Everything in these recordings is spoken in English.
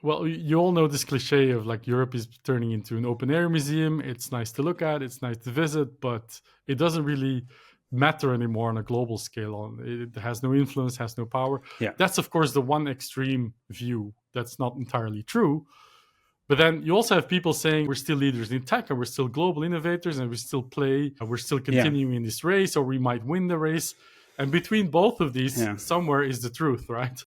Well, you all know this cliche of like Europe is turning into an open air museum. It's nice to look at, it's nice to visit, but it doesn't really matter anymore on a global scale. It has no influence, has no power. Yeah. That's of course the one extreme view. That's not entirely true. But then you also have people saying we're still leaders in tech and we're still global innovators and we still play, we're still Yeah. continuing in this race, or we might win the race. And between both of these, Yeah. somewhere is the truth, right?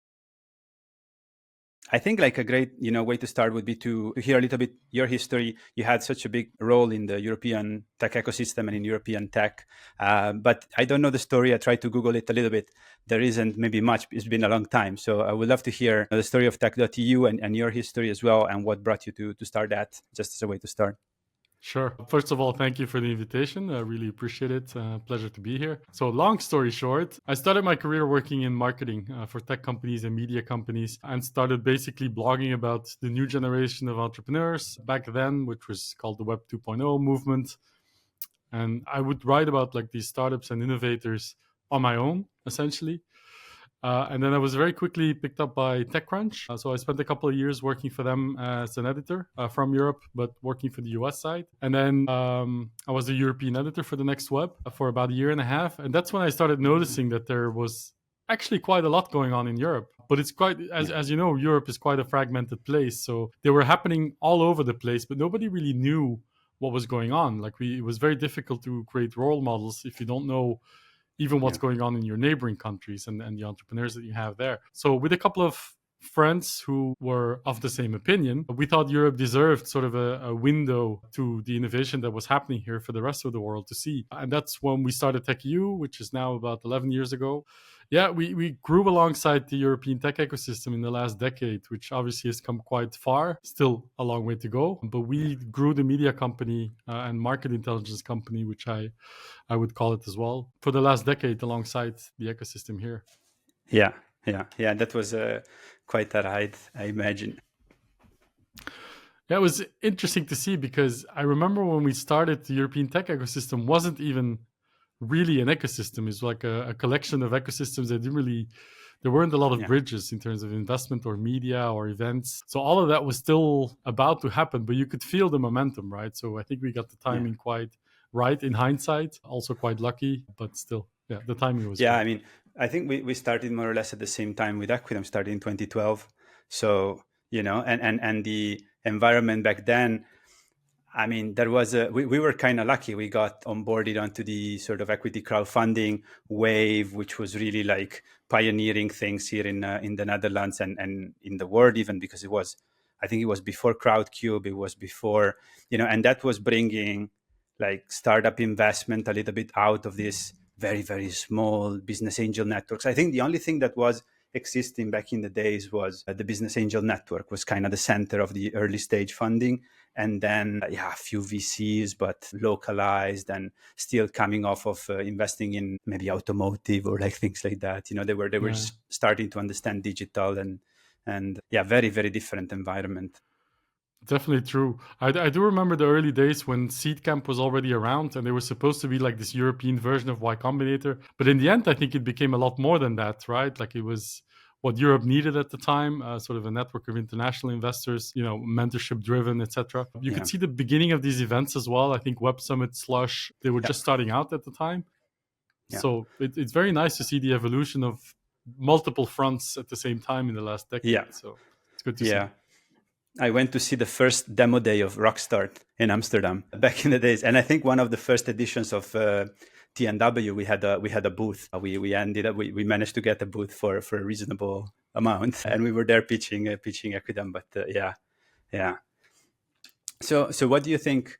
I think like a great, way to start would be to hear a little bit your history. You had such a big role in the European tech ecosystem and in European tech, but I don't know the story. I tried to Google it a little bit. There isn't maybe much. It's been a long time. So I would love to hear the story of Tech.EU and your history as well, and what brought you to start that, just as a way to start. Sure. First of all, thank you for the invitation. I really appreciate it. Pleasure to be here. So, long story short, I started my career working in marketing for tech companies and media companies, and started basically blogging about the new generation of entrepreneurs back then, which was called the Web 2.0 movement. And I would write about like these startups and innovators on my own, essentially. And then I was very quickly picked up by TechCrunch. So I spent a couple of years working for them as an editor from Europe, but working for the US side. And then I was a European editor for the Next Web for about a year and a half. And that's when I started noticing that there was actually quite a lot going on in Europe. But it's quite, as you know, Europe is quite a fragmented place. So they were happening all over the place, but nobody really knew what was going on. Like it was very difficult to create role models if you don't know even what's going on in your neighboring countries and the entrepreneurs that you have there. So with a couple of friends who were of the same opinion, we thought Europe deserved sort of a window to the innovation that was happening here for the rest of the world to see. And that's when we started Tech.EU, which is now about 11 years ago. Yeah, we grew alongside the European tech ecosystem in the last decade, which obviously has come quite far. Still a long way to go, but we grew the media company and market intelligence company, which I would call it as well, for the last decade alongside the ecosystem here. Yeah. That was quite a ride, I imagine. Yeah, it was interesting to see because I remember when we started, the European tech ecosystem wasn't even really an ecosystem. It's like a collection of ecosystems that there weren't a lot of bridges in terms of investment or media or events. So all of that was still about to happen, but you could feel the momentum, right? So I think we got the timing quite right in hindsight, also quite lucky, but still, the timing was great. I mean, I think we started more or less at the same time with Equidam, started in 2012. So, and the environment back then, I mean, there was we were kind of lucky. We got onboarded onto the sort of equity crowdfunding wave, which was really like pioneering things here in the Netherlands and in the world, even because I think it was before Crowdcube, it was before, and that was bringing like startup investment a little bit out of this very, very small business angel networks. I think the only thing that was existing back in the days was the business angel network was kind of the center of the early stage funding. And then, a few VCs, but localized and still coming off of investing in maybe automotive or like things like that. They were starting to understand digital and very, very different environment. Definitely true. I do remember the early days when Seedcamp was already around and they were supposed to be like this European version of Y Combinator. But in the end, I think it became a lot more than that, right? Like it was what Europe needed at the time, sort of a network of international investors, mentorship driven, etc. You could see the beginning of these events as well. I think Web Summit, Slush, they were just starting out at the time. So it's very nice to see the evolution of multiple fronts at the same time in the last decade. So it's good to see. I went to see the first demo day of Rockstart in Amsterdam back in the days, and I think one of the first editions of TNW we had a booth. We managed to get a booth for a reasonable amount, and we were there pitching Equidam. But So what do you think?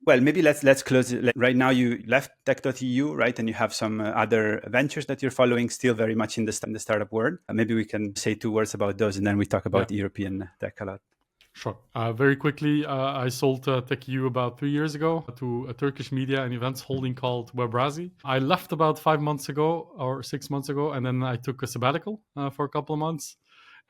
Well, maybe let's close it. Right now, you left Tech.EU, right? And you have some other ventures that you're following still very much in the startup world. Maybe we can say 2 words about those and then we talk about European tech a lot. Sure. Very quickly, I sold Tech.EU about 3 years ago to a Turkish media and events holding called Webrazi. I left about 5 months ago or 6 months ago, and then I took a sabbatical for a couple of months.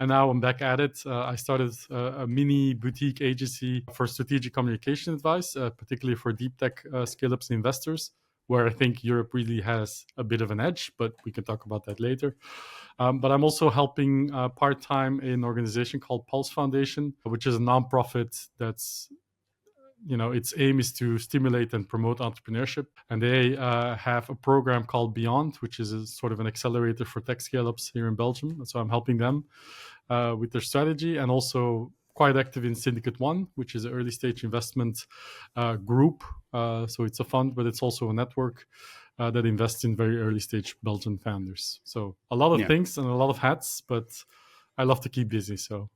And now I'm back at it. I started a mini boutique agency for strategic communication advice, particularly for deep tech scale-ups and investors, where I think Europe really has a bit of an edge, but we can talk about that later. But I'm also helping part-time in an organization called Pulse Foundation, which is a nonprofit that's, its aim is to stimulate and promote entrepreneurship. And they have a program called Beyond, which is a sort of an accelerator for tech scale-ups here in Belgium. And so I'm helping them with their strategy, and also quite active in Syndicate One, which is an early stage investment group. So it's a fund, but it's also a network that invests in very early stage Belgian founders. So a lot of things and a lot of hats, but I love to keep busy. So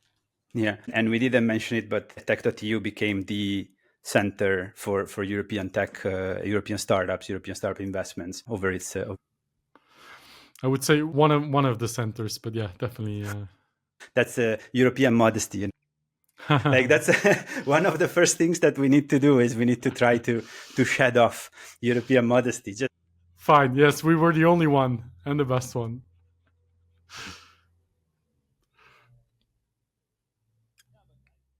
yeah, and we didn't mention it, but Tech.EU became the center for European tech, European startup investments over its. I would say one of the centers, but yeah, definitely. That's a European modesty. Like that's one of the first things that we need to do is we need to try to shed off European modesty. Just fine. Yes, we were the only one and the best one.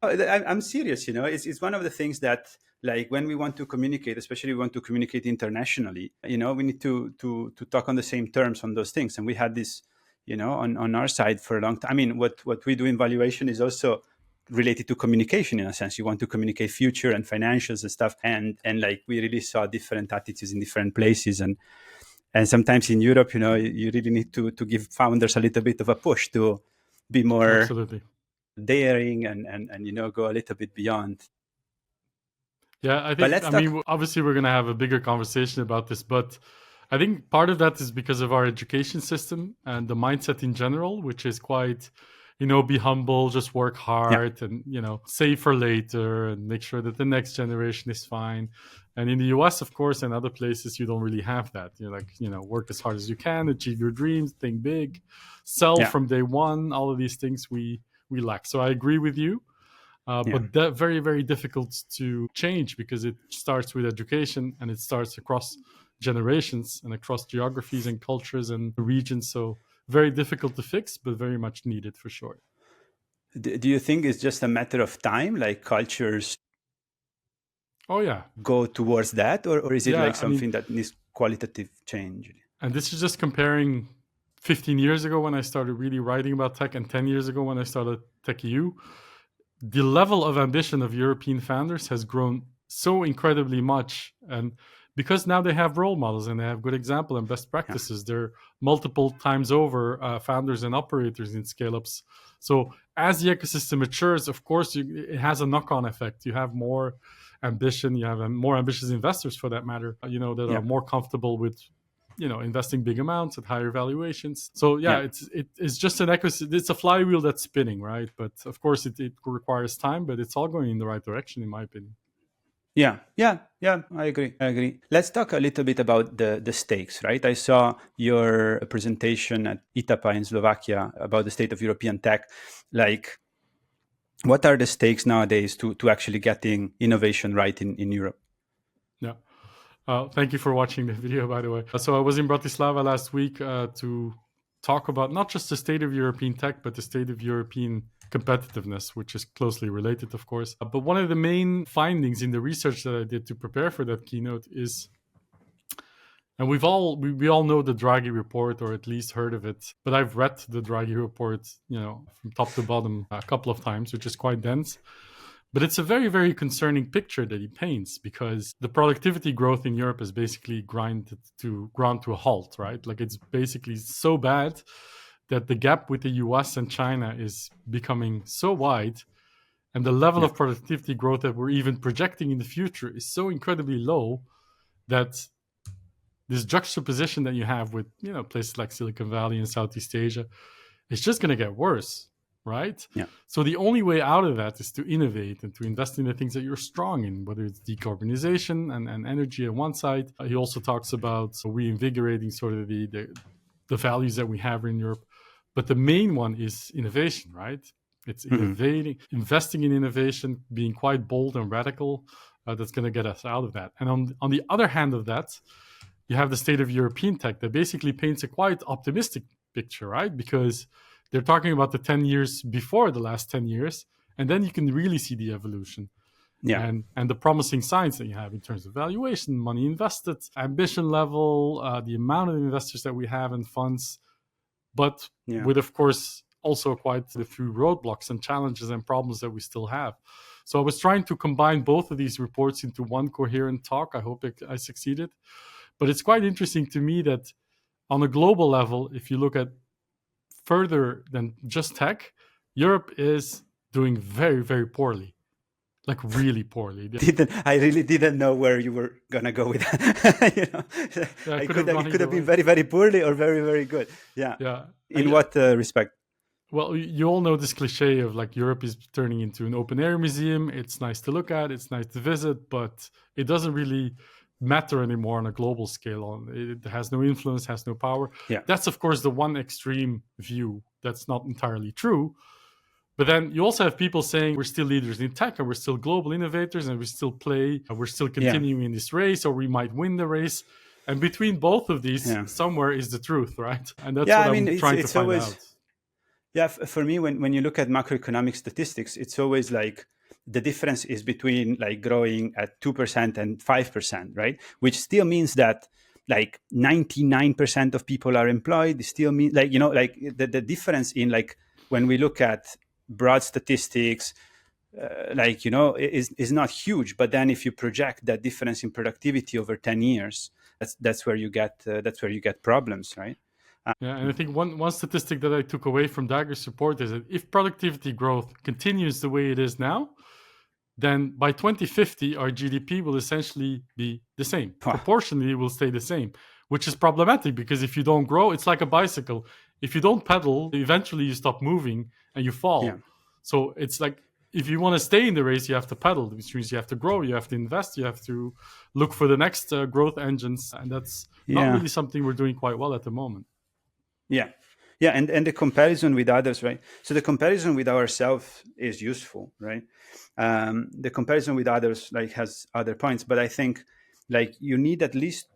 I'm serious, it's one of the things that, like, when we want to communicate, especially we want to communicate internationally, we need to talk on the same terms on those things. And we had this, on our side for a long time. I mean, what we do in valuation is also related to communication in a sense. You want to communicate future and financials and stuff. And like, we really saw different attitudes in different places. And sometimes in Europe, you really need to give founders a little bit of a push to be more Absolutely daring and go a little bit beyond. Yeah, I think, obviously we're going to have a bigger conversation about this, but I think part of that is because of our education system and the mindset in general, which is quite, be humble, just work hard and, save for later and make sure that the next generation is fine. And in the US, of course, and other places, you don't really have that. You're like, work as hard as you can, achieve your dreams, think big, sell from day one. All of these things we lack. So I agree with you. But that very, very difficult to change because it starts with education and it starts across generations and across geographies and cultures and regions. So very difficult to fix, but very much needed for sure. Do you think it's just a matter of time, like cultures go towards that? Or is it something that needs qualitative change? And this is just comparing 15 years ago when I started really writing about tech and 10 years ago when I started Tech.EU. The level of ambition of European founders has grown so incredibly much. And because now they have role models and they have good example and best practices, they're multiple times over founders and operators in scale-ups. So as the ecosystem matures, of course, it has a knock-on effect. You have more ambition, you have more ambitious investors for that matter, that are more comfortable with investing big amounts at higher valuations. So it's just an ecosystem. It's a flywheel that's spinning, right? But of course, it requires time, but it's all going in the right direction, in my opinion. Yeah, I agree. Let's talk a little bit about the stakes, right? I saw your presentation at ITAPA in Slovakia about the state of European tech. Like, what are the stakes nowadays to actually getting innovation right in Europe? Yeah. Thank you for watching the video, by the way. So I was in Bratislava last week to talk about not just the state of European tech, but the state of European competitiveness, which is closely related, of course. But one of the main findings in the research that I did to prepare for that keynote is, and we all know the Draghi report, or at least heard of it, but I've read the Draghi report, from top to bottom a couple of times, which is quite dense. But it's a very, very concerning picture that he paints because the productivity growth in Europe is basically ground to a halt, right? Like, it's basically so bad that the gap with the US and China is becoming so wide, and the level of productivity growth that we're even projecting in the future is so incredibly low that this juxtaposition that you have with, places like Silicon Valley and Southeast Asia, it's just going to get worse. Right? Yeah. So the only way out of that is to innovate and to invest in the things that you're strong in, whether it's decarbonization and energy on one side. He also talks about reinvigorating sort of the values that we have in Europe. But the main one is innovation, right? It's innovating, investing in innovation, being quite bold and radical. That's going to get us out of that. And on the other hand of that, you have the state of European tech that basically paints a quite optimistic picture, right? Because they're talking about the 10 years before the last 10 years, and then you can really see the evolution. Yeah. And the promising signs that you have in terms of valuation, money invested, ambition level, the amount of investors that we have in funds, but Yeah. with, of course, also quite a few roadblocks and challenges and problems that we still have. So I was trying to combine both of these reports into one coherent talk. I hope I succeeded. But it's quite interesting to me that on a global level, if you look at further than just tech, Europe is doing very, very poorly. Like really poorly. I really didn't know where you were gonna go with that. Yeah, It gone could either have been way. very, very poorly or very, very good. Yeah. Yeah. In what respect? Well, you all know this cliche of like Europe is turning into an open air museum. It's nice to look at, it's nice to visit, but it doesn't really matter anymore on a global scale. It has no influence, has no power. Yeah. That's of course the one extreme view. That's not entirely true. But then you also have people saying we're still leaders in tech and we're still global innovators and we still play, we're still continuing in this race, or we might win the race. And between both of these, somewhere is the truth, right? And that's what I'm trying to find out. Yeah, for me, when you look at macroeconomic statistics, it's always like the difference is between like growing at 2% and 5%, right? Which still means that like 99% of people are employed. It still means like, like the difference in like when we look at broad statistics, is not huge. But then if you project that difference in productivity over 10 years, that's where you get problems, right? Yeah, and I think one statistic that I took away from Dagger's report is that if productivity growth continues the way it is now, then by 2050, our GDP will essentially be the same. Proportionally, it will stay the same, which is problematic because if you don't grow, it's like a bicycle. If you don't pedal, eventually you stop moving and you fall. Yeah. So it's like if you want to stay in the race, you have to pedal, which means you have to grow, you have to invest, you have to look for the next growth engines. And that's not really something we're doing quite well at the moment. Yeah. Yeah. And the comparison with others, right? So the comparison with ourselves is useful, right? The comparison with others like has other points, but I think like you need at least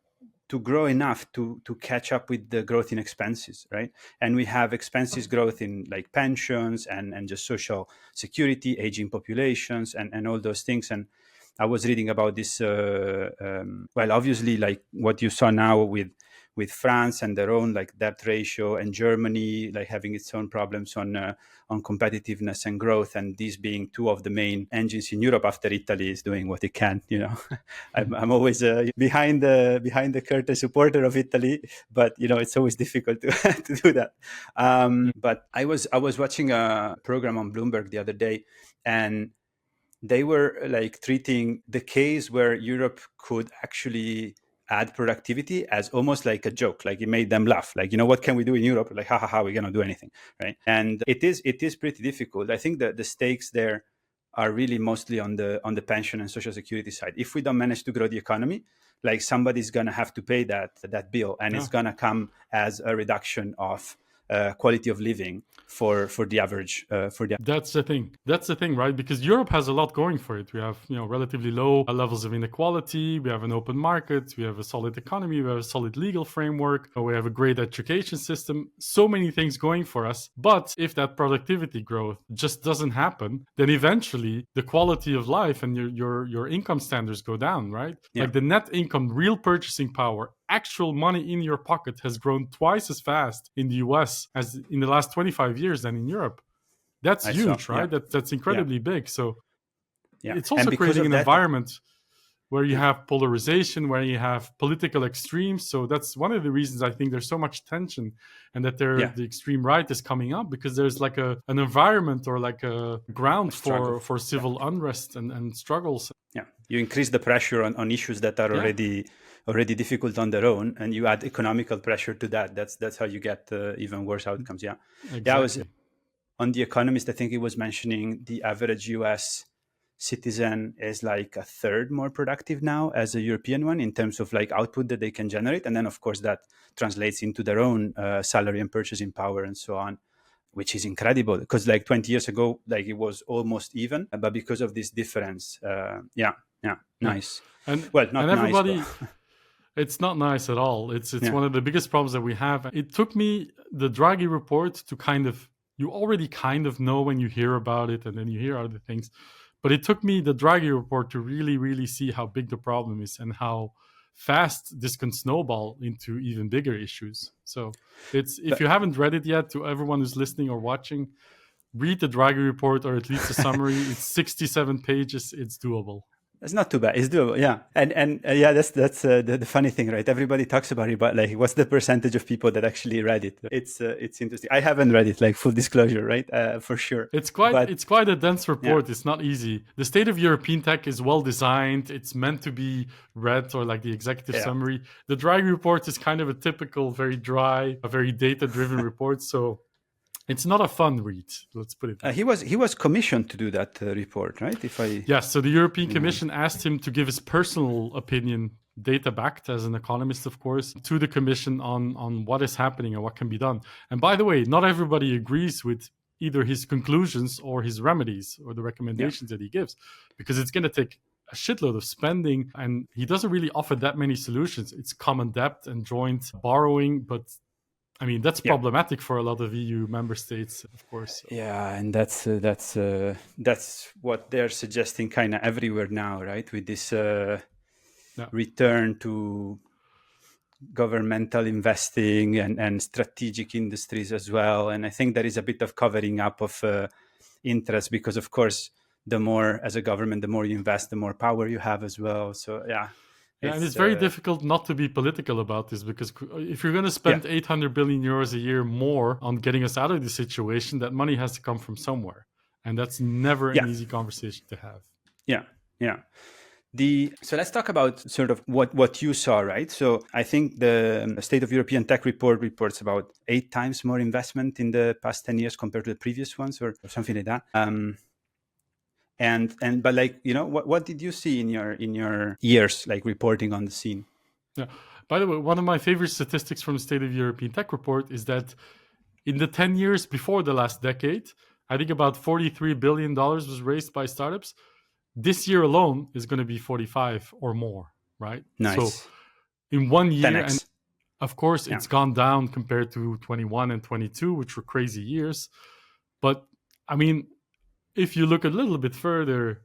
to grow enough to catch up with the growth in expenses, right? And we have expenses growth in like pensions and just social security, aging populations, and all those things. And I was reading about this. Well, obviously, like what you saw now with France and their own like debt ratio, and Germany like having its own problems on competitiveness and growth, and these being two of the main engines in Europe after Italy is doing what it can. I'm always behind the curtain supporter of Italy, but it's always difficult to do that. But I was watching a program on Bloomberg the other day, and they were like treating the case where Europe could actually add productivity as almost like a joke. Like it made them laugh. Like, what can we do in Europe? Like, ha, we're going to do anything, right? And it is pretty difficult. I think that the stakes there are really mostly on the pension and social security side. If we don't manage to grow the economy, like somebody's going to have to pay that bill, and it's going to come as a reduction of quality of living for the average. That's the thing, right? Because Europe has a lot going for it. We have relatively low levels of inequality. We have an open market. We have a solid economy. We have a solid legal framework. We have a great education system. So many things going for us. But if that productivity growth just doesn't happen, then eventually the quality of life and your income standards go down, right? Yeah. Like the net income, real purchasing power, actual money in your pocket has grown twice as fast in the US as in the last 25 years than in Europe. That's huge, right? That's incredibly big. So it's also creating an environment where you have polarization, where you have political extremes. So that's one of the reasons I think there's so much tension, and that the extreme right is coming up, because there's like an environment or like a ground for civil unrest and struggles. Yeah, you increase the pressure on issues that are already difficult on their own, and you add economical pressure to that. That's how you get even worse outcomes. Yeah, exactly. I was on The Economist. I think it was mentioning the average US citizen is like a third more productive now as a European one in terms of like output that they can generate, and then of course that translates into their own salary and purchasing power and so on, which is incredible, because like 20 years ago, like it was almost even, but because of this difference, nice. And well, not and everybody, nice, but... It's not nice at all. It's one of the biggest problems that we have. It took me the Draghi report to you already kind of know when you hear about it, and then you hear other things. But it took me the Draghi report to really, really see how big the problem is and how fast this can snowball into even bigger issues. So if you haven't read it yet, to everyone who's listening or watching, read the Draghi report, or at least the summary. It's 67 pages. It's doable. It's not too bad. It's doable, yeah. And yeah, that's the funny thing, right? Everybody talks about it, but like, what's the percentage of people that actually read it? It's interesting. I haven't read it, like, full disclosure, right? For sure. It's quite a dense report. Yeah. It's not easy. The State of European Tech is well designed. It's meant to be read, or like the executive summary. The Draghi report is kind of a typical, very dry, a very data-driven report. So it's not a fun read. Let's put it that way. He was commissioned to do that report, right? Yes. So the European Commission asked him to give his personal opinion, data backed as an economist, of course, to the Commission on what is happening and what can be done. And by the way, not everybody agrees with either his conclusions or his remedies or the recommendations that he gives, because it's going to take a shitload of spending, and he doesn't really offer that many solutions. It's common debt and joint borrowing, but I mean, that's problematic for a lot of EU member states, of course. Yeah, and that's what they're suggesting kind of everywhere now, right? With this return to governmental investing and strategic industries as well. And I think there is a bit of covering up of interest, because, of course, the more, as a government, the more you invest, the more power you have as well. So, yeah. Yeah, and it's very difficult not to be political about this, because if you're going to spend 800 billion euros a year more on getting us out of this situation, that money has to come from somewhere. And that's never an easy conversation to have. Yeah, yeah. So let's talk about sort of what you saw, right? So I think the State of European Tech report reports about 8 times more investment in the past 10 years compared to the previous ones, or something like that. But like, you know, what did you see in your years, like, reporting on the scene? Yeah. By the way, one of my favorite statistics from the State of European Tech report is that in the 10 years before the last decade, I think about $43 billion was raised by startups. This year alone is going to be 45 or more, right? Nice. So in 1 year, 10x. and of course, it's gone down compared to 21 and 22, which were crazy years. But I mean, if you look a little bit further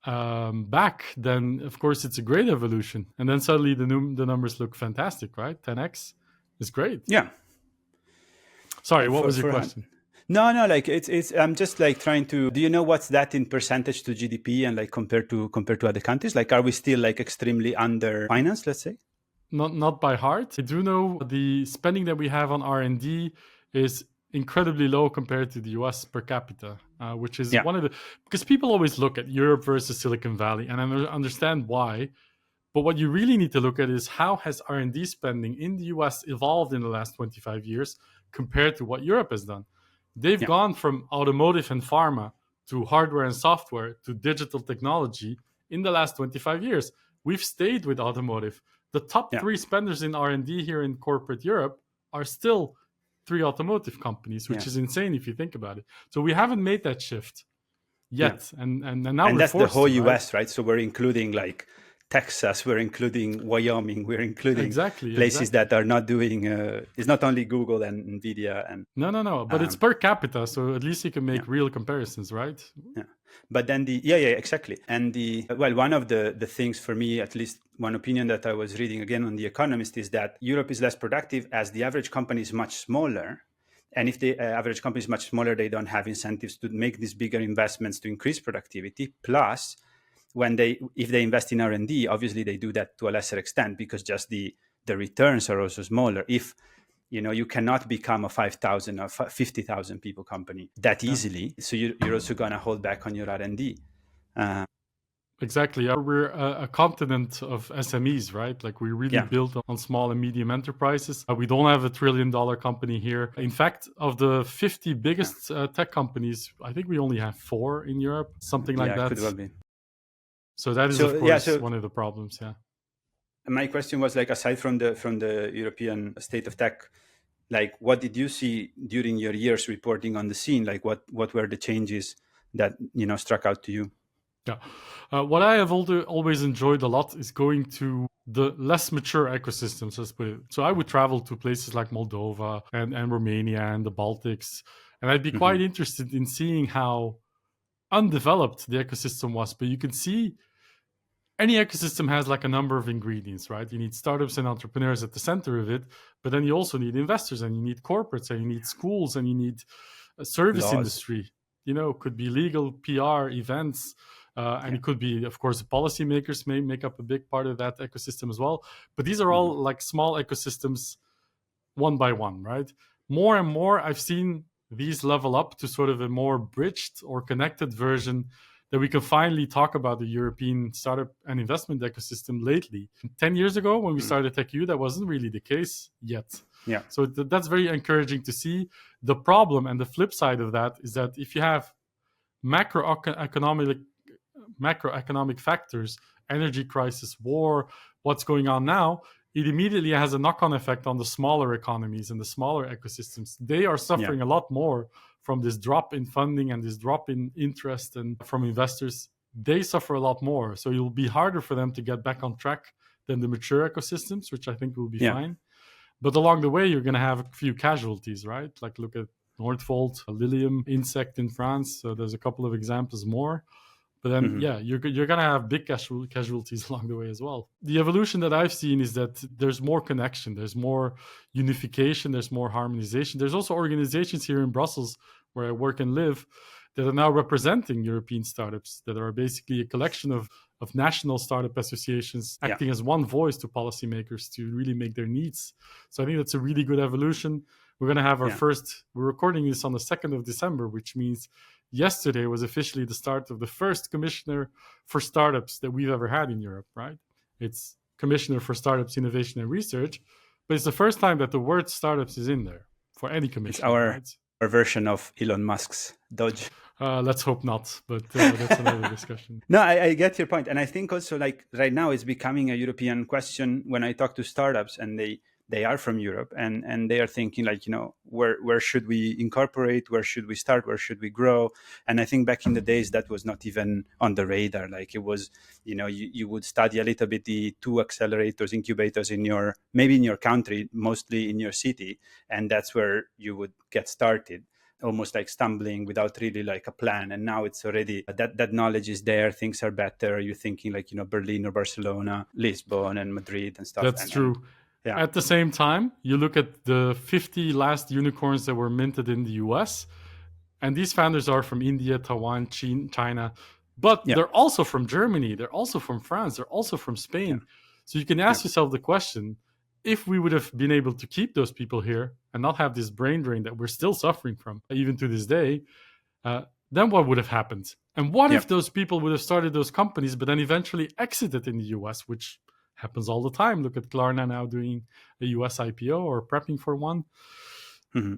back, then of course it's a great evolution, and then suddenly the numbers look fantastic, right? 10x is great. Yeah. Sorry, what was your question? No, like it's. I'm just like trying to. Do you know what's that in percentage to GDP, and like compared to other countries? Like, are we still like extremely under financed? Let's say. Not by heart. I do know the spending that we have on R&D is incredibly low compared to the US per capita, which is one of the, because people always look at Europe versus Silicon Valley, and I understand why, but what you really need to look at is how has R&D spending in the US evolved in the last 25 years compared to what Europe has done. They've gone from automotive and pharma to hardware and software to digital technology in the last 25 years. We've stayed with automotive. The top 3 spenders in R&D here in corporate Europe are still 3 automotive companies, which is insane if you think about it. So we haven't made that shift yet, and now we're that's forced the whole to, US, right? So we're including like Texas, we're including Wyoming, we're including places that are not doing. It's not only Google and Nvidia and no, but it's per capita, so at least you can make real comparisons, right? Yeah. But then exactly. And one of the things for me, at least one opinion that I was reading again on The Economist, is that Europe is less productive as the average company is much smaller. And if the average company is much smaller, they don't have incentives to make these bigger investments to increase productivity. Plus, if they invest in R&D, obviously they do that to a lesser extent, because just the returns are also smaller. If you cannot become a 5,000 or 50,000 people company that easily. So you're also going to hold back on your R&D. Exactly. We're a continent of SMEs, right? Like, we really built on small and medium enterprises. We don't have $1 trillion company here. In fact, of the 50 biggest tech companies, I think we only have 4 in Europe, something like that. Could well be. So that is, of course, one of the problems. Yeah. My question was, like, aside from the European State of Tech, like, what did you see during your years reporting on the scene? Like, what were the changes that struck out to you? Yeah, what I have always enjoyed a lot is going to the less mature ecosystems, let's put it. So I would travel to places like Moldova and Romania and the Baltics, and I'd be quite interested in seeing how undeveloped the ecosystem was. But you can see any ecosystem has like a number of ingredients, right? You need startups and entrepreneurs at the center of it, but then you also need investors, and you need corporates, and you need schools, and you need a service Laws. industry. It could be legal, PR, events, and it could be, of course, policymakers may make up a big part of that ecosystem as well. But these are all like small ecosystems, one by one, right? More and more, I've seen these level up to sort of a more bridged or connected version that we can finally talk about the European startup and investment ecosystem lately. 10 years ago, when we started Tech.EU, that wasn't really the case yet. Yeah. So that's very encouraging to see. The problem and the flip side of that is that if you have macroeconomic factors, energy crisis, war, what's going on now, it immediately has a knock-on effect on the smaller economies and the smaller ecosystems. They are suffering a lot more from this drop in funding and this drop in interest and from investors. They suffer a lot more. So it'll be harder for them to get back on track than the mature ecosystems, which I think will be fine. But along the way, you're going to have a few casualties, right? Like look at Nordvolt, a Lilium insect in France. So there's a couple of examples more. But then, you're going to have big casualties along the way as well. The evolution that I've seen is that there's more connection, there's more unification, there's more harmonization. There's also organizations here in Brussels where I work and live that are now representing European startups, that are basically a collection of national startup associations acting as one voice to policymakers to really make their needs. So I think that's a really good evolution. We're going to have our first, we're recording this on the 2nd of December, which means yesterday was officially the start of the first commissioner for startups that we've ever had in Europe, right? It's Commissioner for Startups, Innovation and Research, but it's the first time that the word startups is in there for any commissioner. It's our version of Elon Musk's Dodge. Let's hope not, but that's another discussion. No, I get your point. And I think also like right now it's becoming a European question when I talk to startups and they are from Europe and they are thinking like, where should we incorporate? Where should we start? Where should we grow? And I think back in the days that was not even on the radar. Like it was, you would study a little bit the 2 accelerators, incubators maybe in your country, mostly in your city. And that's where you would get started, almost like stumbling without really like a plan. And now it's already that knowledge is there. Things are better. You're thinking like, Berlin or Barcelona, Lisbon and Madrid and stuff. That's true. Yeah. At the same time, you look at the 50 last unicorns that were minted in the US, and these founders are from India, Taiwan, China, but they're also from Germany, they're also from France, they're also from Spain. So you can ask yourself the question, if we would have been able to keep those people here and not have this brain drain that we're still suffering from, even to this day, then what would have happened? And what if those people would have started those companies, but then eventually exited in the US, which happens all the time. Look at Klarna now doing a US IPO or prepping for one.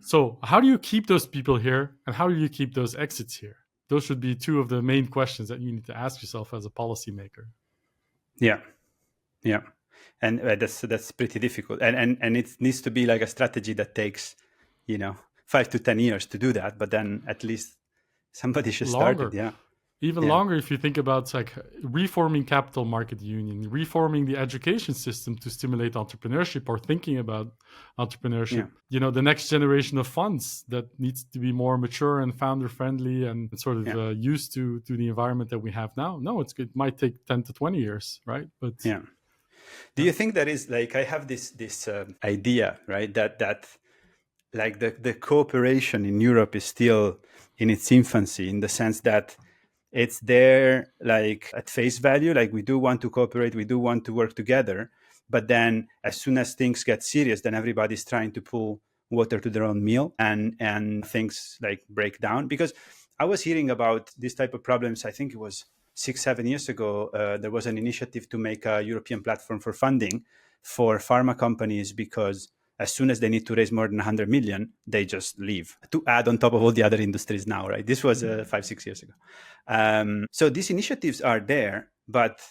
So how do you keep those people here and how do you keep those exits here? Those should be 2 of the main questions that you need to ask yourself as a policymaker. Yeah. And that's pretty difficult. And it needs to be like a strategy that takes, 5 to 10 years to do that. But then at least somebody should start it. Even longer if you think about like reforming capital market union, reforming the education system to stimulate entrepreneurship or thinking about entrepreneurship. The next generation of funds that needs to be more mature and founder friendly and sort of used to the environment that we have now. No, it might take 10 to 20 years, right? But do you think that is like, I have this idea, right? That like the cooperation in Europe is still in its infancy, in the sense that it's there like at face value, like we do want to cooperate, we do want to work together. But then as soon as things get serious, then everybody's trying to pull water to their own mill and things like break down. Because I was hearing about this type of problems, I think it was 6-7 years ago. There was an initiative to make a European platform for funding for pharma companies, because as soon as they need to raise more than 100 million, they just leave to add on top of all the other industries now, right? This was 5-6 years ago. So these initiatives are there, but,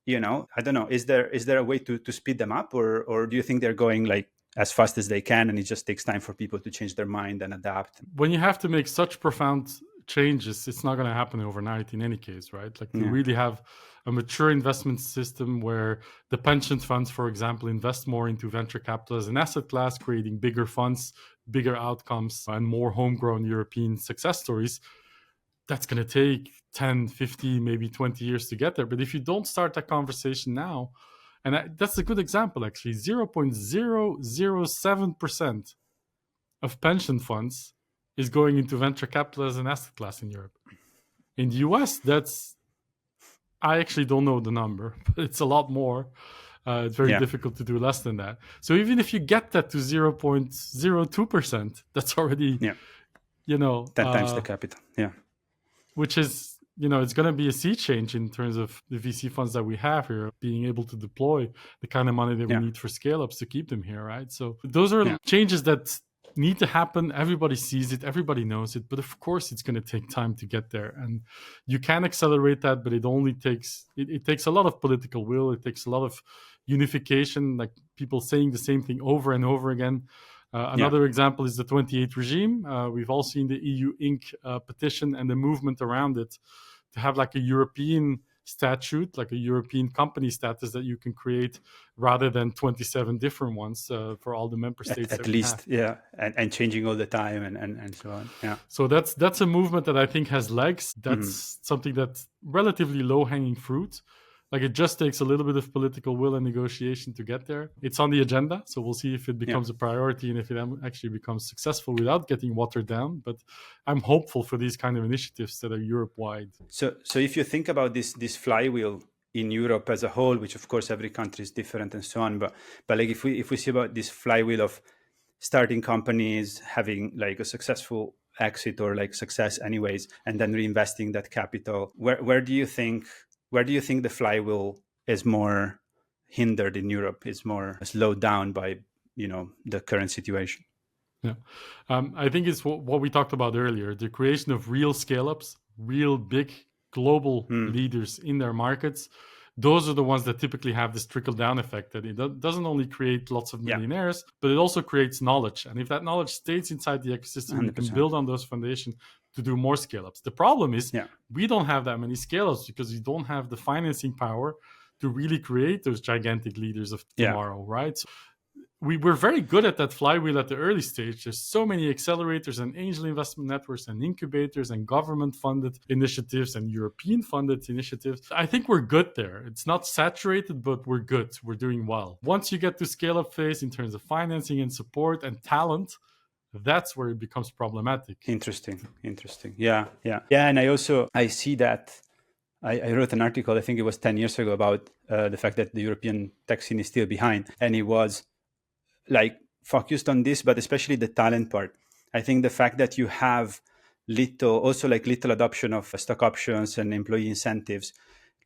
I don't know, is there a way to speed them up, or do you think they're going like as fast as they can and it just takes time for people to change their mind and adapt? When you have to make such profound changes, it's not going to happen overnight in any case, right? Like to really have a mature investment system where the pension funds, for example, invest more into venture capital as an asset class, creating bigger funds, bigger outcomes, and more homegrown European success stories. that's going to take 10, 15, maybe 20 years to get there. But if you don't start that conversation now, and that's a good example, actually, 0.007% of pension funds is going into venture capital as an asset class in Europe. In the US, I actually don't know the number, but it's a lot more. It's very difficult to do less than that. So even if you get that to 0.02%, that's already, 10 times the capital. Yeah. Which is, it's going to be a sea change in terms of the VC funds that we have here, being able to deploy the kind of money that we need for scale-ups to keep them here, right? So those are changes that need to happen. Everybody sees it, everybody knows it, but of course it's going to take time to get there. And you can accelerate that, but it takes a lot of political will. It takes a lot of unification, like people saying the same thing over and over again. Another example is the 28 regime. We've all seen the EU Inc. Petition and the movement around it to have like a European statute, like a European company status that you can create rather than 27 different ones for all the member states. At least, and changing all the time and so on. Yeah. So that's a movement that I think has legs. That's something that's relatively low-hanging fruit. Like it just takes a little bit of political will and negotiation to get there. It's on the agenda, so we'll see if it becomes a priority and if it actually becomes successful without getting watered down. But I'm hopeful for these kind of initiatives that are Europe-wide. So if you think about this flywheel in Europe as a whole, which of course every country is different and so on, but like if we see about this flywheel of starting companies, having like a successful exit or like success anyways, and then reinvesting that capital, where do you think the flywheel is more hindered in Europe, is more slowed down by, the current situation? Yeah, I think it's what we talked about earlier, the creation of real scale-ups, real big global leaders in their markets. Those are the ones that typically have this trickle-down effect, that it doesn't only create lots of millionaires, but it also creates knowledge. And if that knowledge stays inside the ecosystem, 100%. You can build on those foundations to do more scale-ups. The problem is we don't have that many scale-ups because we don't have the financing power to really create those gigantic leaders of tomorrow, right? So we're very good at that flywheel at the early stage. There's so many accelerators and angel investment networks and incubators and government-funded initiatives and European-funded initiatives. I think we're good there. It's not saturated, but we're good. We're doing well. Once you get to scale-up phase in terms of financing and support and talent, that's where it becomes problematic. Interesting. Yeah. And I see that. I wrote an article, I think it was 10 years ago, about the fact that the European tech scene is still behind. And it was like focused on this, but especially the talent part. I think the fact that you have little adoption of stock options and employee incentives,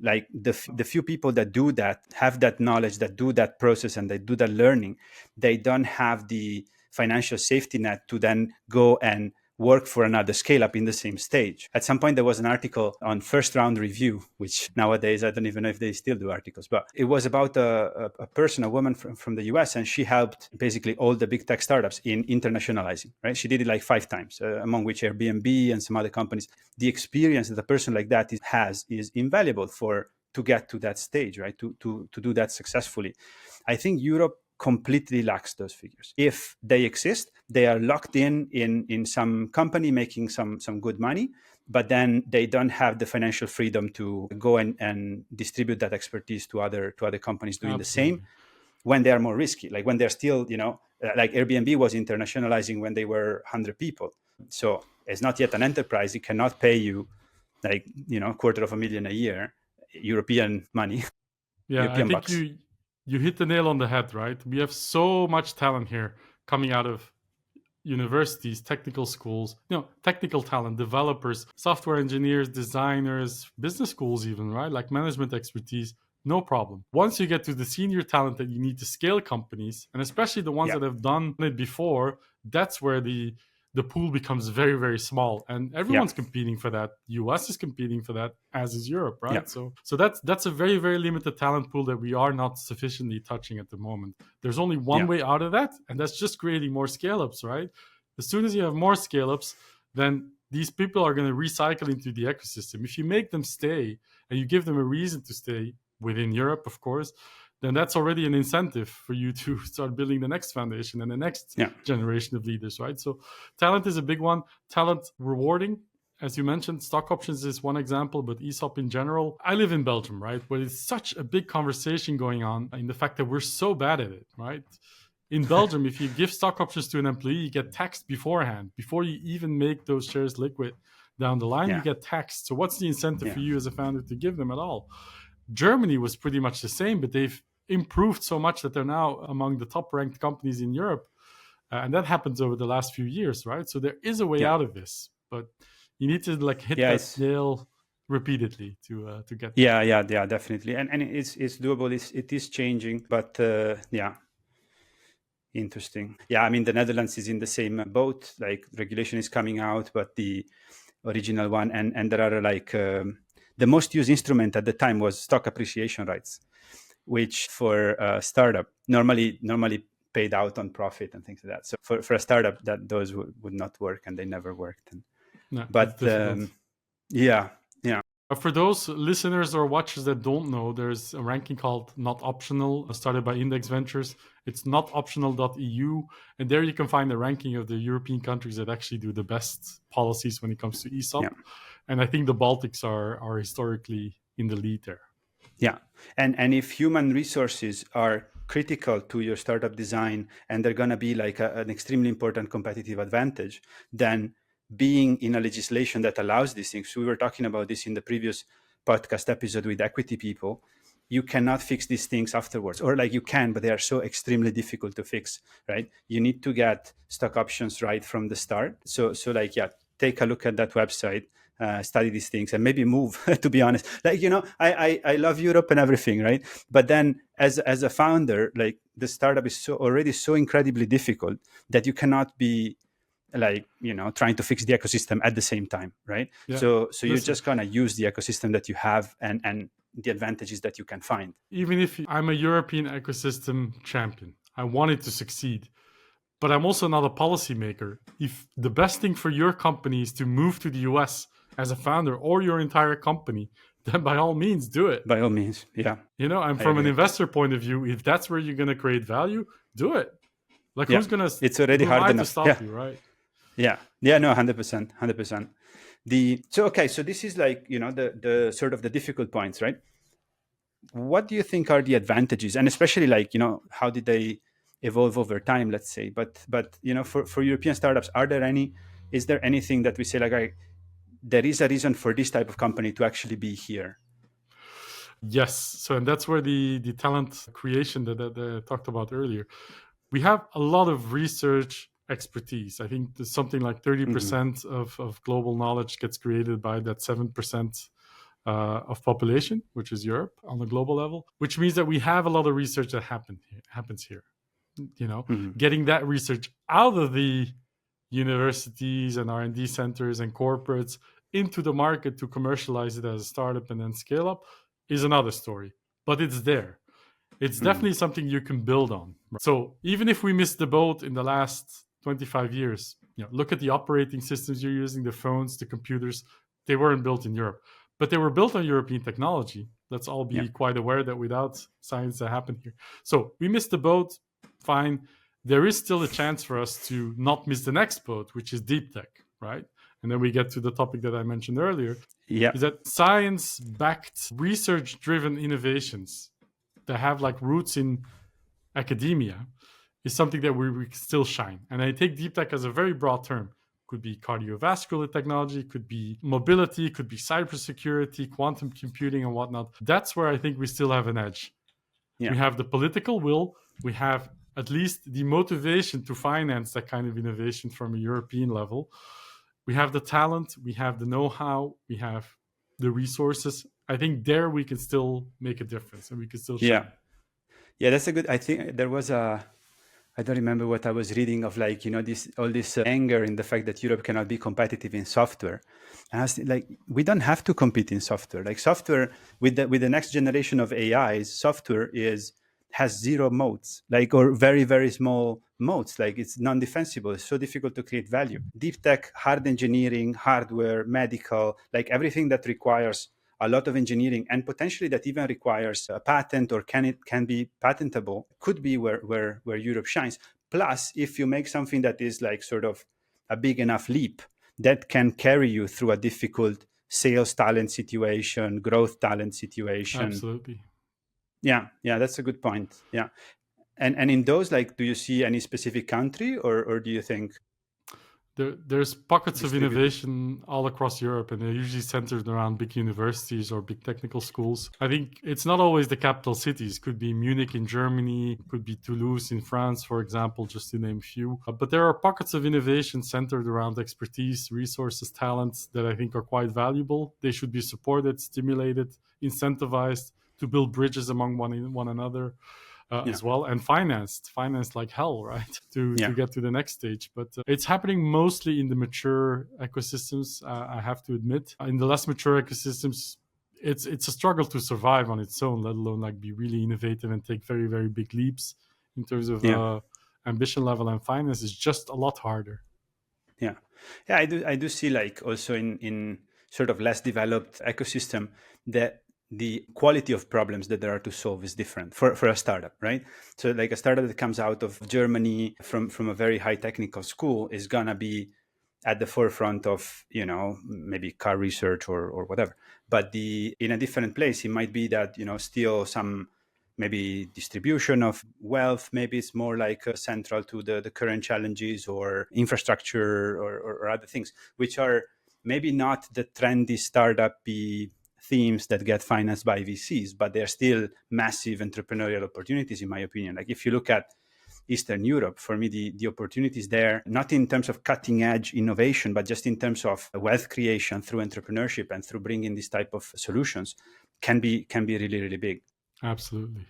like the few people that do that, have that knowledge, that do that process and they do that learning, they don't have the financial safety net to then go and work for another scale up in the same stage. At some point, there was an article on First Round Review, which nowadays, I don't even know if they still do articles, but it was about a woman from the US, and she helped basically all the big tech startups in internationalizing, right? She did it like 5 times, among which Airbnb and some other companies. The experience that a person like that has is invaluable to get to that stage, right? To do that successfully. I think Europe completely lacks those figures. If they exist, they are locked in some company making some good money, but then they don't have the financial freedom to go and distribute that expertise to other companies doing the same when they are more risky. Like when they're still, like Airbnb was internationalizing when they were 100 people. So it's not yet an enterprise. It cannot pay you like, $250,000 a year, European money. Yeah, European I think bucks. You hit the nail on the head, right? We have so much talent here coming out of universities, technical schools, technical talent, developers, software engineers, designers, business schools even, right? Like management expertise, no problem. Once you get to the senior talent that you need to scale companies, and especially the ones that have done it before, that's where the pool becomes very, very small, and everyone's competing for that. US is competing for that, as is Europe, right? So that's a very, very limited talent pool that we are not sufficiently touching at the moment. There's only one way out of that, and that's just creating more scale-ups, right? As soon as you have more scale-ups, then these people are going to recycle into the ecosystem. If you make them stay and you give them a reason to stay within Europe, of course, then that's already an incentive for you to start building the next foundation and the next generation of leaders, right? So talent is a big one. Talent rewarding As you mentioned, stock options is one example, but ESOP in general. I live in Belgium, right? But it's such a big conversation going on in the fact that we're so bad at it, right? In Belgium, if you give stock options to an employee, you get taxed beforehand. Before you even make those shares liquid down the line, you get taxed. So what's the incentive for you as a founder to give them at all? Germany was pretty much the same, but they've improved so much that they're now among the top ranked companies in Europe. And that happens over the last few years, right? So there is a way out of this, but you need to like hit that nail repeatedly to get there. Yeah, definitely. And it's doable. It is changing, but interesting. Yeah, I mean, the Netherlands is in the same boat. Like regulation is coming out, but the original one, and there are like the most used instrument at the time was stock appreciation rights, which for a startup normally paid out on profit and things like that. So for a startup, that those would not work, and they never worked. But for those listeners or watchers that don't know, there's a ranking called Not Optional, started by Index Ventures. It's notoptional.eu, and there you can find the ranking of the European countries that actually do the best policies when it comes to ESOP. And I think the Baltics are historically in the lead there. Yeah, and if human resources are critical to your startup design, and they're going to be like an extremely important competitive advantage, then being in a legislation that allows these things. We were talking about this in the previous podcast episode with equity people. You cannot fix these things afterwards, or like you can, but they are so extremely difficult to fix, right? You need to get stock options right from the start. So like, take a look at that website, study these things, and maybe move, to be honest. Like, I love Europe and everything, right? But then as a founder, like the startup is already so incredibly difficult that you cannot be like, trying to fix the ecosystem at the same time, right? So you're just gonna use the ecosystem that you have and the advantages that you can find. Even if I'm a European ecosystem champion, I want it to succeed, but I'm also not a policymaker. If the best thing for your company is to move to the US as a founder or your entire company, then by all means do it. By all means, yeah. And from an investor point of view, if that's where you're going to create value, do it. Like who's going to? It's already hard enough to stop you, right? Yeah, no, 100%. So this is like, the sort of the difficult points, right? What do you think are the advantages, and especially like, how did they evolve over time, let's say? But for European startups, is there anything that we say like, there is a reason for this type of company to actually be here? Yes. So, and that's where the talent creation that I talked about earlier. We have a lot of research expertise. I think there's something like 30% of global knowledge gets created by that 7% of population, which is Europe on a global level, which means that we have a lot of research that happens here. Getting that research out of the universities and R&D centers and corporates into the market to commercialize it as a startup and then scale up is another story, but it's there. It's definitely something you can build on. So even if we missed the boat in the last 25 years, look at the operating systems you're using, the phones, the computers, they weren't built in Europe, but they were built on European technology. Let's all be quite aware that without science that happened here. So we missed the boat, fine. There is still a chance for us to not miss the next boat, which is deep tech, right? And then we get to the topic that I mentioned earlier, is that science-backed, research-driven innovations that have like roots in academia is something that we still shine. And I take deep tech as a very broad term. Could be cardiovascular technology, could be mobility, could be cybersecurity, quantum computing and whatnot. That's where I think we still have an edge. We have the political will, we have at least the motivation to finance that kind of innovation from a European level. We have the talent, we have the know-how, we have the resources. I think there we can still make a difference and we can still shine. Yeah, that's a good, I think there was I don't remember what I was reading of, like, all this anger in the fact that Europe cannot be competitive in software. And I was like, we don't have to compete in software. Like software with the next generation of AIs, software has zero moats, like, or very, very small moats. Like it's non-defensible. It's so difficult to create value. Deep tech, hard engineering, hardware, medical, like everything that requires a lot of engineering and potentially that even requires a patent or can be patentable could be where Europe shines. Plus, if you make something that is like sort of a big enough leap, that can carry you through a difficult sales talent situation, growth talent situation. Absolutely. Yeah, that's a good point. Yeah. And in those, like, do you see any specific country, or do you think There's pockets of distributed? innovation all across Europe, and they're usually centered around big universities or big technical schools. I think it's not always the capital cities. Could be Munich in Germany, could be Toulouse in France, for example, just to name a few. But there are pockets of innovation centered around expertise, resources, talents that I think are quite valuable. They should be supported, stimulated, incentivized to build bridges among one another. As well, and financed like hell, right? to get to the next stage. But it's happening mostly in the mature ecosystems, I have to admit. In the less mature ecosystems, it's a struggle to survive on its own, let alone like be really innovative and take very, very big leaps in terms of ambition level, and finance is just a lot harder. Yeah, I do see, like, also in sort of less developed ecosystem, that the quality of problems that there are to solve is different for a startup, right? So like a startup that comes out of Germany from a very high technical school is gonna be at the forefront of, maybe car research or whatever. But in a different place, it might be that, still some maybe distribution of wealth, maybe it's more like central to the current challenges, or infrastructure, or other things, which are maybe not the trendy startup-y themes that get financed by VCs, but they're still massive entrepreneurial opportunities, in my opinion. Like if you look at Eastern Europe, for me, the opportunities there, not in terms of cutting edge innovation, but just in terms of wealth creation through entrepreneurship and through bringing this type of solutions, can be really, really big. Absolutely.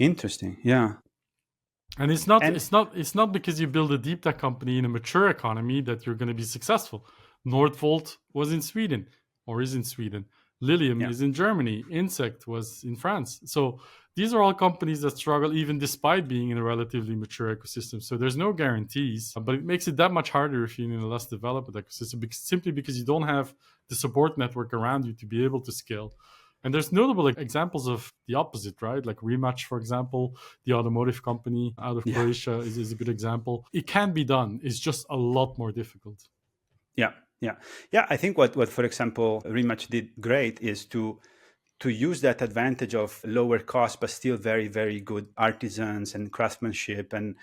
Interesting. Yeah. And it's not because you build a deep tech company in a mature economy that you're going to be successful. Northvolt was in Sweden, or is in Sweden. Lilium is in Germany. Insect was in France. So these are all companies that struggle even despite being in a relatively mature ecosystem. So there's no guarantees, but it makes it that much harder if you're in a less developed ecosystem, simply because you don't have the support network around you to be able to scale. And there's notable examples of the opposite, right? Like Rematch, for example, the automotive company out of Croatia is a good example. It can be done. It's just a lot more difficult. Yeah. I think what for example, Rematch did great is to use that advantage of lower cost, but still very, very good artisans and craftsmanship, and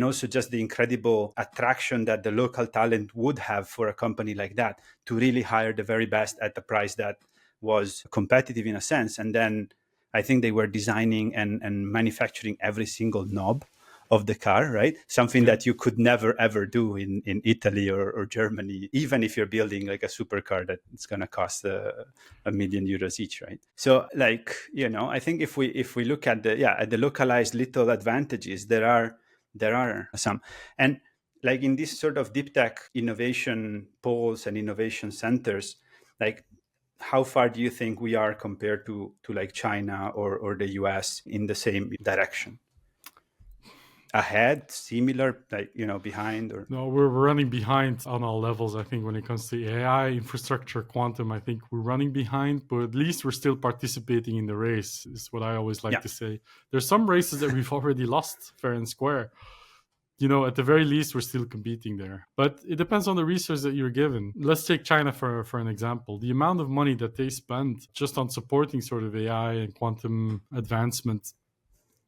also just the incredible attraction that the local talent would have for a company like that, to really hire the very best at the price that was competitive in a sense. And then I think they were designing and manufacturing every single knob of the car, right? Something that you could never, ever do in Italy or Germany, even if you're building like a supercar that it's going to cost €1 million each, right? So like, I think if we look at the localized little advantages, there are some. And like in this sort of deep tech innovation poles and innovation centers, like how far do you think we are compared to like China or the US in the same direction? Ahead, similar, like, behind? Or no, we're running behind on all levels. I think when it comes to AI, infrastructure, quantum, I think we're running behind, but at least we're still participating in the race, is what I always like to say. There's some races that we've already lost fair and square. At the very least, we're still competing there. But it depends on the resource that you're given. Let's take China for an example. The amount of money that they spend just on supporting sort of AI and quantum advancement,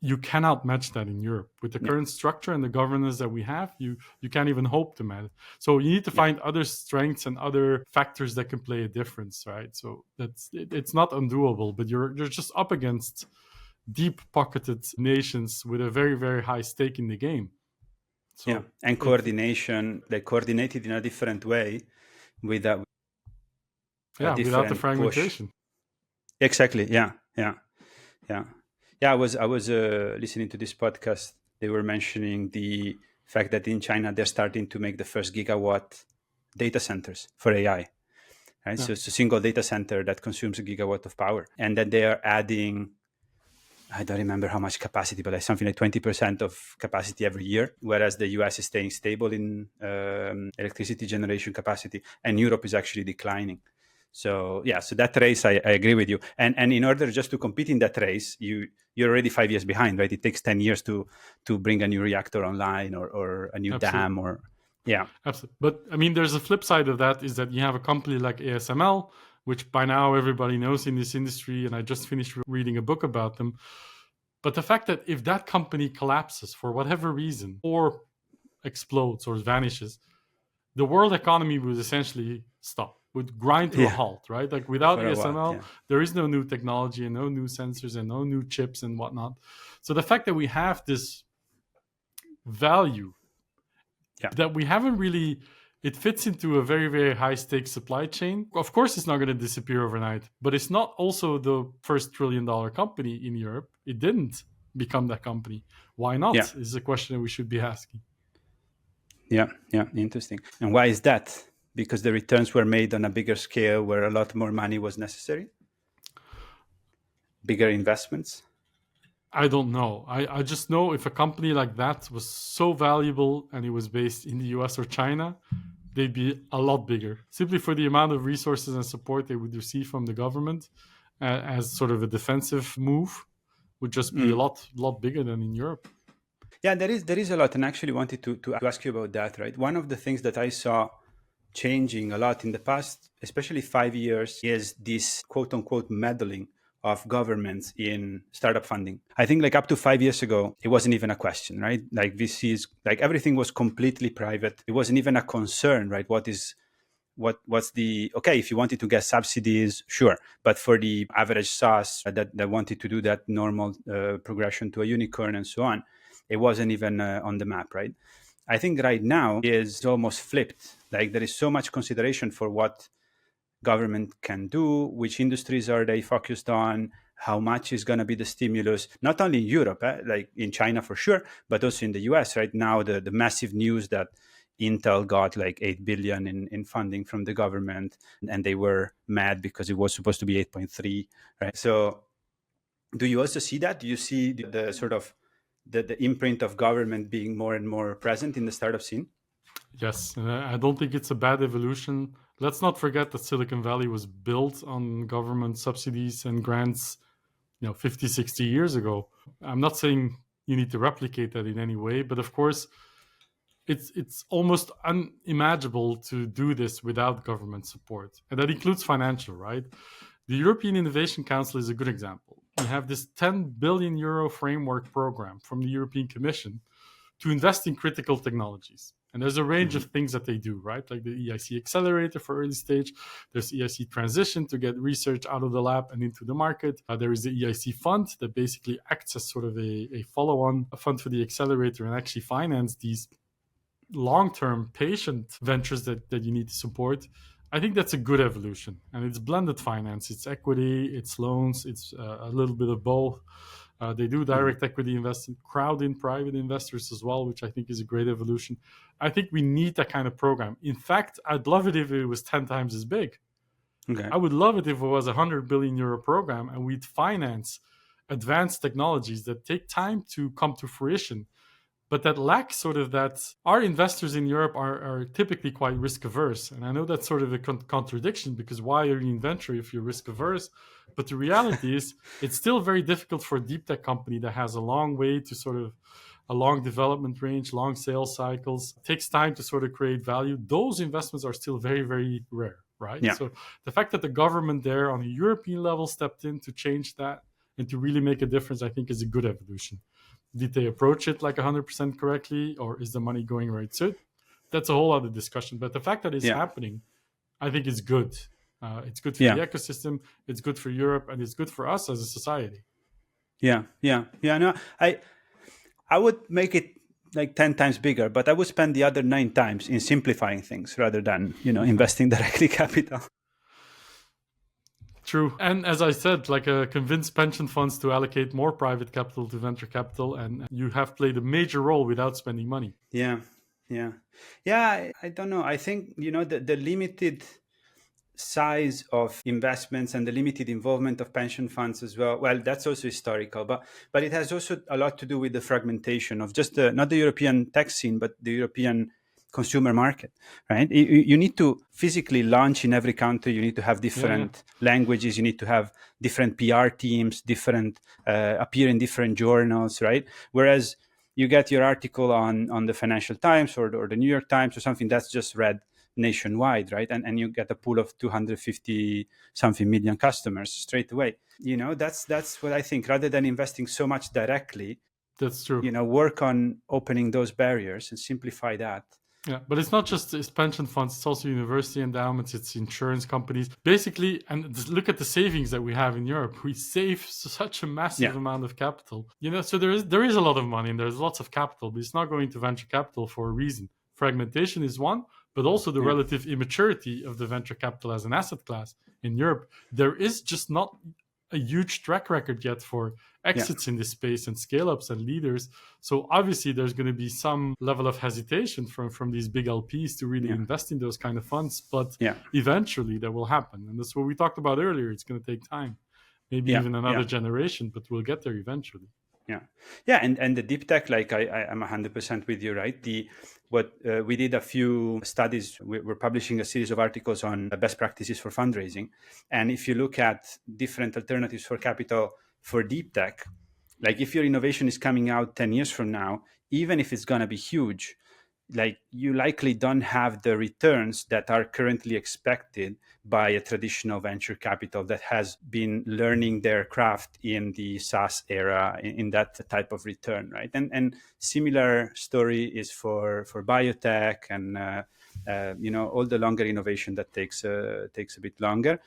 you cannot match that in Europe. With the current structure and the governance that we have, you can't even hope to match. So you need to find other strengths and other factors that can play a difference, right? So it's not undoable, but you're just up against deep-pocketed nations with a very, very high stake in the game. So, and coordination, they coordinated in a different way without the fragmentation. Push. Exactly. Yeah. I was listening to this podcast. They were mentioning the fact that in China they're starting to make the first gigawatt data centers for AI. Right? So it's a single data center that consumes a gigawatt of power, and then they are adding, I don't remember how much capacity, but like something like 20% of capacity every year, whereas the US is staying stable in electricity generation capacity, and Europe is actually declining. So so that race, I agree with you. And in order just to compete in that race, you're already 5 years behind, right? It takes 10 years to bring a new reactor online or a new dam or Yeah. Absolutely. But I mean, there's a flip side of that is that you have a company like ASML, which by now everybody knows in this industry, and I just finished reading a book about them. But the fact that if that company collapses for whatever reason or explodes or vanishes, the world economy would essentially stop, would grind to a Yeah. halt, right? Like without For a while. ASML, Yeah. there is no new technology and no new sensors and no new chips and whatnot. So the fact that we have this value Yeah. that we haven't really, it fits into a very, very high stakes supply chain. Of course, it's not going to disappear overnight, but it's not also the first $1 trillion company in Europe. It didn't become that company. Why not? Yeah. Is a question that we should be asking. Yeah. Yeah. Interesting. And why is that? Because the returns were made on a bigger scale where a lot more money was necessary? Bigger investments? I don't know. I just know if a company like that was so valuable and it was based in the US or China, they'd be a lot bigger, simply for the amount of resources and support they would receive from the government as sort of a defensive move, would just be a lot bigger than in Europe. Yeah, there is a lot, and I actually wanted to ask you about that. Right, one of the things that I saw changing a lot in the past, especially 5 years, is this quote unquote meddling of governments in startup funding. I think like up to 5 years ago, it wasn't even a question, right? Like VCs, like everything was completely private. It wasn't even a concern, right? What's the okay, if you wanted to get subsidies, sure, but for the average SaaS that wanted to do that normal progression to a unicorn and so on, it wasn't even on the map, right? I think right now is almost flipped. Like there is so much consideration for what government can do, which industries are they focused on, how much is going to be the stimulus, not only in Europe, like in China for sure, but also in the US right now, the massive news that Intel got like 8 billion in funding from the government, and they were mad because it was supposed to be 8.3, right? So do you also see that? Do you see the sort of the imprint of government being more and more present in the startup scene? Yes, I don't think it's a bad evolution. Let's not forget that Silicon Valley was built on government subsidies and grants, 50, 60 years ago. I'm not saying you need to replicate that in any way, but of course, it's almost unimaginable to do this without government support. And that includes financial, right? The European Innovation Council is a good example. You have this 10 billion euro framework program from the European Commission to invest in critical technologies. And there's a range of things that they do, right? Like the EIC accelerator for early stage. There's EIC transition to get research out of the lab and into the market. There is the EIC fund that basically acts as sort of a follow-on fund for the accelerator and actually finance these long-term patient ventures that you need to support. I think that's a good evolution. And it's blended finance. It's equity, it's loans, it's a little bit of both. They do direct equity investing, crowd in private investors as well, which I think is a great evolution. I think we need that kind of program. In fact, I'd love it if it was 10 times as big. Okay. I would love it if it was a 100 billion euro program and we'd finance advanced technologies that take time to come to fruition, but that lack sort of that. Our investors in Europe are typically quite risk averse. And I know that's sort of a contradiction, because why are you in venture if you're risk averse? But the reality is it's still very difficult for a deep tech company that has a long way to sort of a long development range, long sales cycles. It takes time to sort of create value. Those investments are still very, very rare, right? Yeah. So the fact that the government there on a European level stepped in to change that and to really make a difference, I think is a good evolution. Did they approach it like 100% correctly, or is the money going right? So that's a whole other discussion. But the fact that it's happening, I think is good. It's good for the ecosystem, it's good for Europe, and it's good for us as a society. Yeah. No, I would make it like 10 times bigger, but I would spend the other 9 times in simplifying things rather than, investing directly capital. True. And as I said, like convince pension funds to allocate more private capital to venture capital, and you have played a major role without spending money. Yeah. I don't know. I think, the limited size of investments and the limited involvement of pension funds as well. Well, that's also historical, but it has also a lot to do with the fragmentation of just not the European tech scene, but the European consumer market, right? You need to physically launch in every country. You need to have different languages. You need to have different PR teams, appear in different journals, right? Whereas you get your article on the Financial Times or the New York Times or something that's just read nationwide, right? And you get a pool of 250 something million customers straight away. That's what I think. Rather than investing so much directly, That's true. Work on opening those barriers and simplify that. Yeah, but it's not just it's pension funds, it's also university endowments, it's insurance companies. Basically, and look at the savings that we have in Europe. We save such a massive amount of capital. So there is a lot of money and there's lots of capital, but it's not going to venture capital for a reason. Fragmentation is one, but also the relative immaturity of the venture capital as an asset class in Europe. There is just not a huge track record yet for exits in this space and scale ups and leaders. So obviously there's going to be some level of hesitation from these big LPs to really invest in those kind of funds, but eventually that will happen. And that's what we talked about earlier. It's going to take time, maybe even another generation, but we'll get there eventually. And the deep tech, like I'm 100% with you, right? We did a few studies. We're publishing a series of articles on best practices for fundraising, and if you look at different alternatives for capital for deep tech, like if your innovation is coming out 10 years from now, even if it's going to be huge, like you likely don't have the returns that are currently expected by a traditional venture capital that has been learning their craft in the SaaS era in that type of return, right? And similar story is for biotech and all the longer innovation that takes a bit longer.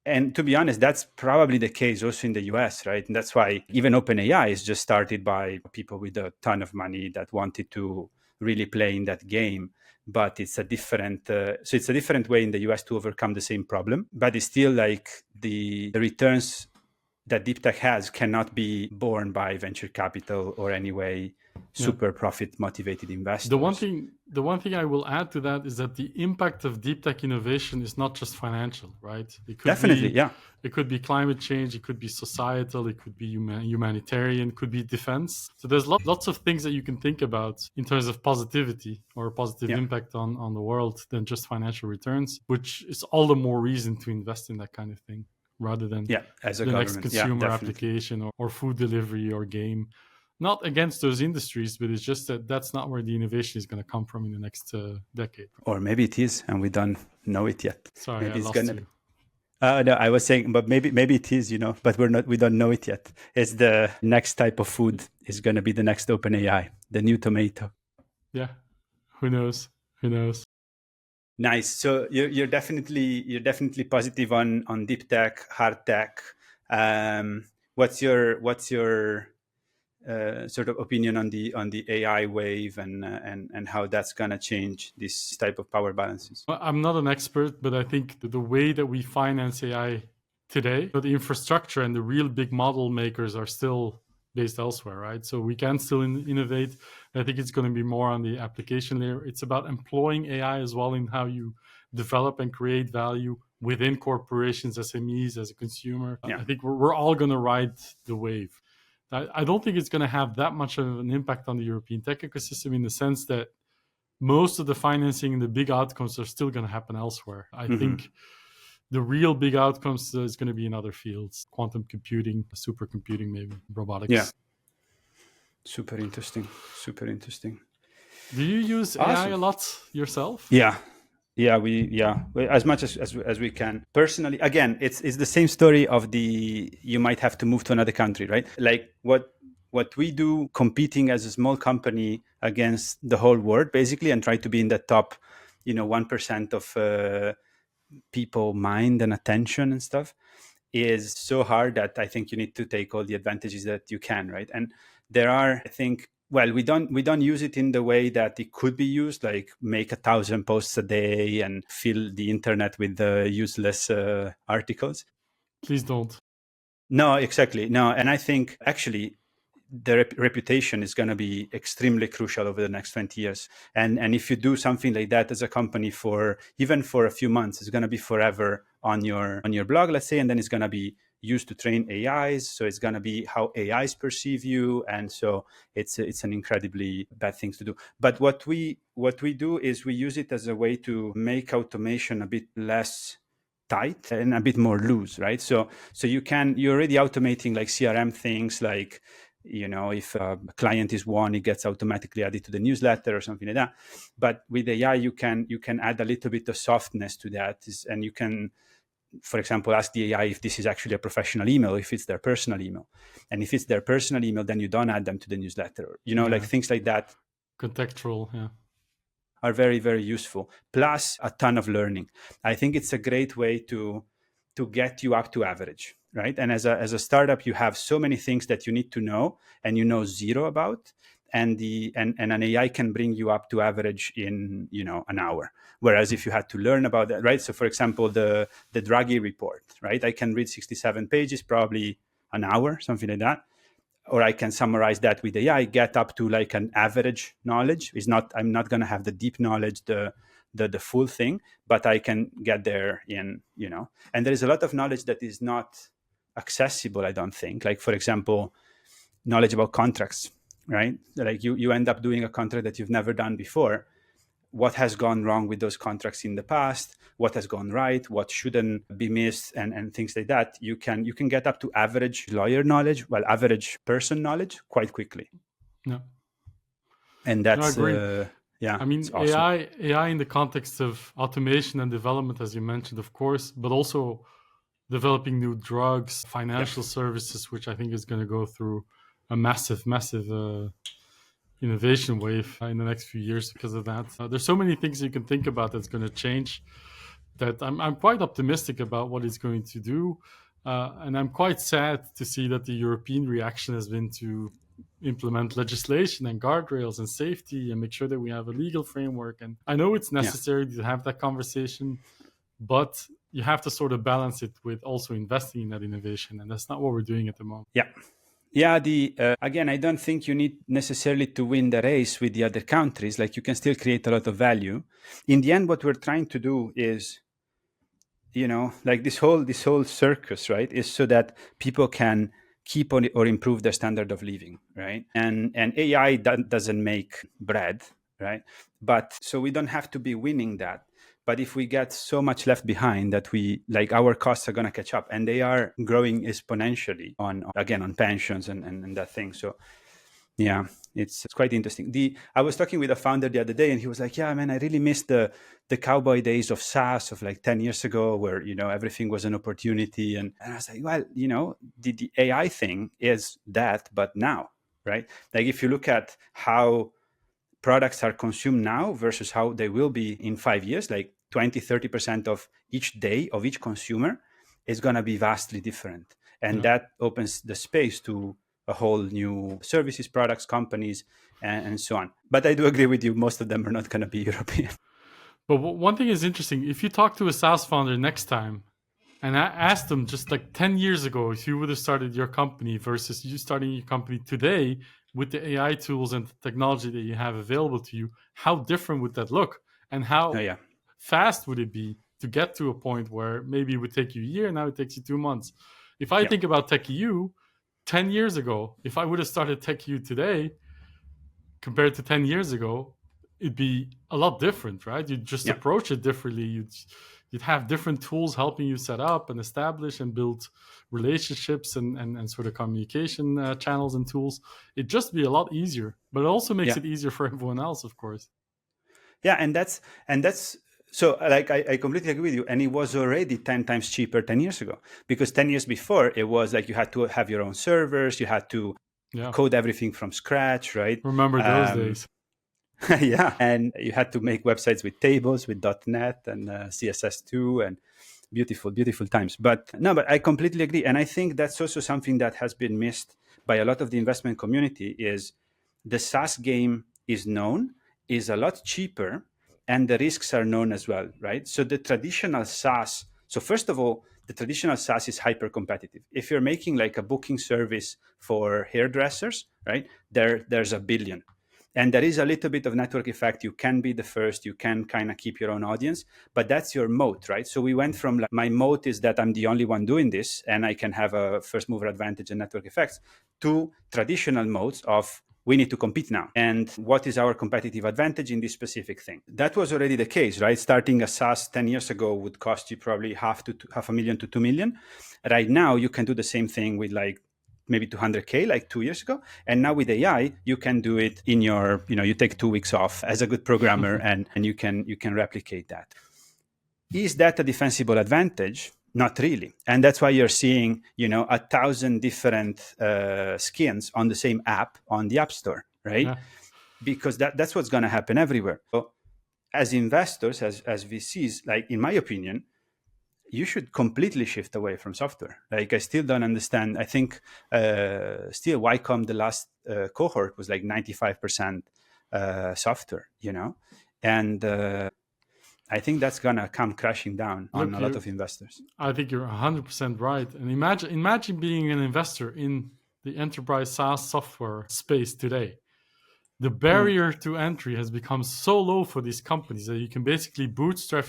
And to be honest, that's probably the case also in the US, right? And that's why even OpenAI is just started by people with a ton of money that wanted to really play in that game. But it's a different way in the US to overcome the same problem. But it's still like the returns that deep tech has cannot be borne by venture capital or anyway super profit motivated investors. The one thing I will add to that is that the impact of deep tech innovation is not just financial, right? It could It could be climate change, it could be societal, it could be humanitarian, it could be defense. So there's lots of things that you can think about in terms of positivity or positive impact on the world than just financial returns, which is all the more reason to invest in that kind of thing rather than as a the government. next consumer application or food delivery or game. Not against those industries, but it's just that that's not where the innovation is going to come from in the next decade. Or maybe it is, and we don't know it yet. Sorry, maybe I lost you. No, I was saying, but maybe it is, but we don't know it yet. It's the next type of food is going to be the next OpenAI, the new tomato. Yeah, who knows? Nice. So you're definitely positive on deep tech, hard tech. What's your sort of opinion on the AI wave and how that's gonna change this type of power balances? Well, I'm not an expert, but I think the way that we finance AI today, the infrastructure and the real big model makers are still based elsewhere, right? So we can still innovate. I think it's going to be more on the application layer. It's about employing AI as well in how you develop and create value within corporations, SMEs, as a consumer. I think we're all going to ride the wave. I don't think it's going to have that much of an impact on the European tech ecosystem in the sense that most of the financing and the big outcomes are still going to happen elsewhere. I think the real big outcomes is going to be in other fields, quantum computing, supercomputing, maybe robotics. Yeah. Super interesting. Do you use AI a lot yourself? Yeah, as much as we can. Personally, again, it's the same story of you might have to move to another country, right? Like what we do, competing as a small company against the whole world, basically, and try to be in the top, 1% of people mind and attention and stuff, is so hard that I think you need to take all the advantages that you can, right? And there are, I think, well, we don't use it in the way that it could be used, like make 1,000 posts a day and fill the internet with useless articles. Please don't. No, exactly. No, and I think actually the reputation is going to be extremely crucial over the next 20 years. And if you do something like that as a company even for a few months, it's going to be forever on your blog, let's say, and then it's going to be used to train AIs. So it's going to be how AIs perceive you. And so it's an incredibly bad thing to do. But what we do is we use it as a way to make automation a bit less tight and a bit more loose, right? So you're already automating like CRM things, like if a client is one, it gets automatically added to the newsletter or something like that. But with AI, you can add a little bit of softness to that, and you can, for example, ask the AI if this is actually a professional email, if it's their personal email. And if it's their personal email, then you don't add them to the newsletter. Like things like that. Contextual, yeah. Are very, very useful. Plus a ton of learning. I think it's a great way to get you up to average, right? And as a startup, you have so many things that you need to know and you know zero about. And an AI can bring you up to average in an hour. Whereas if you had to learn about that, right? So for example, the Draghi report, right? I can read 67 pages, probably an hour, something like that. Or I can summarize that with AI, get up to like an average knowledge. I'm not going to have the deep knowledge, the full thing, but I can get there in. And there is a lot of knowledge that is not accessible, I don't think. Like, for example, knowledge about contracts, right? Like you end up doing a contract that you've never done before. What has gone wrong with those contracts in the past, what has gone right, what shouldn't be missed, and things like that. You can get up to average lawyer knowledge, average person knowledge quite quickly. Yeah. And that's I agree. I mean, it's awesome. AI in the context of automation and development, as you mentioned, of course, but also developing new drugs, financial services, which I think is going to go through a massive innovation wave in the next few years because of that. There's so many things you can think about that's going to change that I'm quite optimistic about what it's going to do. And I'm quite sad to see that the European reaction has been to implement legislation and guardrails and safety and make sure that we have a legal framework. And I know it's necessary to have that conversation, but you have to sort of balance it with also investing in that innovation. And that's not what we're doing at the moment. Yeah, again, I don't think you need necessarily to win the race with the other countries. Like, you can still create a lot of value. In the end, what we're trying to do is, like this whole circus, right, is so that people can keep on or improve their standard of living, right? And AI doesn't make bread, right? But so we don't have to be winning that. But if we get so much left behind that our costs are going to catch up, and they are growing exponentially on pensions and that thing. So yeah, it's quite interesting. I was talking with a founder the other day, and he was like, "Yeah, man, I really miss the cowboy days of SaaS of like 10 years ago, where everything was an opportunity." And I was like, "Well, the AI thing is that, but now, right? Like, if you look at how products are consumed now versus how they will be in 5 years, like 20-30% of each day of each consumer is going to be vastly different, and that opens the space to a whole new services, products, companies, and so on. But I do agree with you, most of them are not going to be European. But one thing is interesting. If you talk to a SaaS founder next time and I asked them just like 10 years ago, if you would have started your company versus you starting your company today with the AI tools and the technology that you have available to you, how different would that look? And how fast would it be to get to a point where maybe it would take you a year, now it takes you 2 months? If I think about Tech.EU, 10 years ago, if I would have started Tech.EU today compared to 10 years ago, it'd be a lot different, right? You'd just approach it differently. You'd have different tools helping you set up and establish and build relationships and sort of communication channels and tools. It'd just be a lot easier, but it also makes it easier for everyone else, of course. Yeah, and that's so, like, I completely agree with you. And it was already 10 times cheaper 10 years ago, because 10 years before, it was like you had to have your own servers, you had to code everything from scratch, right? Remember those days. Yeah, and you had to make websites with tables, with .NET and CSS2, and beautiful times. But I completely agree. And I think that's also something that has been missed by a lot of the investment community, is the SaaS game is known, is a lot cheaper, and the risks are known as well, right? So the traditional SaaS, so first of all, the traditional SaaS is hyper competitive. If you're making like a booking service for hairdressers, right, there's a billion. And there is a little bit of network effect. You can be the first, you can kind of keep your own audience, but that's your moat, right? So we went from like, my moat is that I'm the only one doing this and I can have a first mover advantage and network effects, to traditional moats of we need to compete now. And what is our competitive advantage in this specific thing? That was already the case, right? Starting a SaaS 10 years ago would cost you probably $500,000 to $2 million. Right now, you can do the same thing with like maybe 200K like 2 years ago. And now with AI, you can do it in your, you take 2 weeks off as a good programmer and you can replicate that. Is that a defensible advantage? Not really. And that's why you're seeing, 1,000 different skins on the same app on the App Store, right? Yeah. Because that's what's going to happen everywhere. So as investors, as VCs, like in my opinion, you should completely shift away from software. Like I still don't understand. I think still YCOM, the last cohort was like 95% software, and I think that's gonna come crashing down on a lot of investors. I think you're 100% right. And imagine being an investor in the enterprise SaaS software space today. The barrier to entry has become so low for these companies that you can basically bootstrap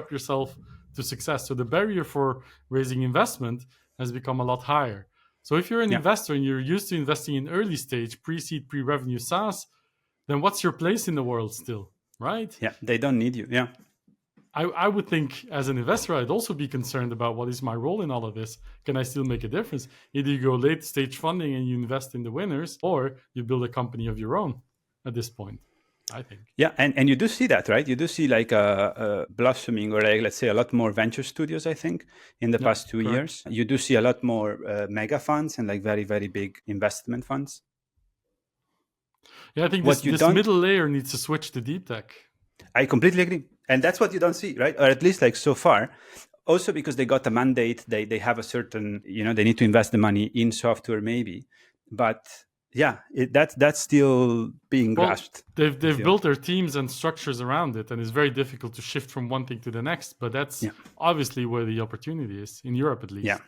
yourself to success. So the barrier for raising investment has become a lot higher. So if you're an investor and you're used to investing in early stage, pre-seed, pre-revenue SaaS, then what's your place in the world still, right? Yeah, they don't need you. Yeah. I would think as an investor, I'd also be concerned about what is my role in all of this. Can I still make a difference? Either you go late stage funding and you invest in the winners, or you build a company of your own at this point, I think. Yeah, and you do see that, right? You do see like a blossoming, or like, let's say, a lot more venture studios, I think, in the past 2 years. You do see a lot more mega funds and like very, very big investment funds. Yeah, I think this middle layer needs to switch to deep tech. I completely agree. And that's what you don't see, right? Or at least like so far. Also because they got a mandate, they have a certain, they need to invest the money in software maybe. But yeah, that's still being grasped. They've built their teams and structures around it, and it's very difficult to shift from one thing to the next. But that's obviously where the opportunity is, in Europe at least. Yeah,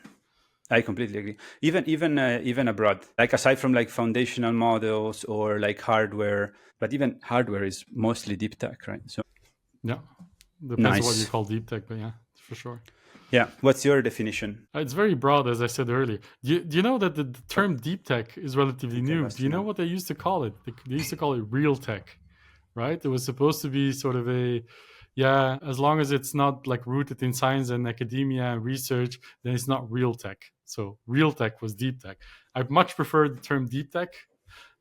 I completely agree. Even abroad, like aside from like foundational models or like hardware, but even hardware is mostly deep tech, right? So yeah, depends on what you call deep tech, but yeah, for sure. Yeah. What's your definition? It's very broad, as I said earlier. Do you know that the term deep tech is relatively new? Do you know what they used to call it? They used to call it real tech, right? It was supposed to be sort of as long as it's not like rooted in science and academia and research, then it's not real tech. So real tech was deep tech. I much prefer the term deep tech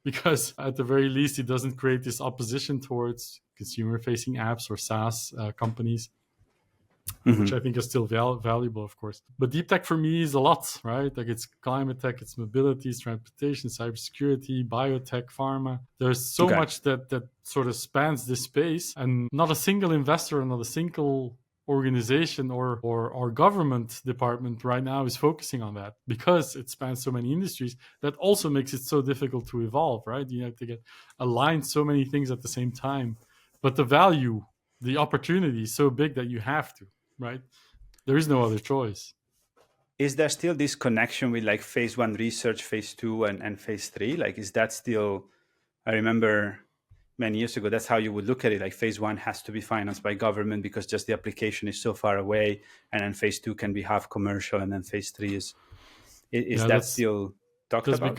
because at the very least, it doesn't create this opposition towards consumer-facing apps or SaaS companies. Which I think is still valuable, of course. But deep tech for me is a lot, right? Like it's climate tech, it's mobility, it's transportation, cybersecurity, biotech, pharma. There's so much that sort of spans this space, and not a single investor, not a single organization or government department right now is focusing on that because it spans so many industries. That also makes it so difficult to evolve, right? You have to align so many things at the same time. But the value, the opportunity is so big that you have to. Right? There is no other choice. Is there still this connection with like phase 1 research, phase 2 and phase 3? Like, is that still, I remember many years ago, that's how you would look at it. Like phase 1 has to be financed by government because just the application is so far away. And then phase 2 can be half commercial. And then phase 3 is that still talked about?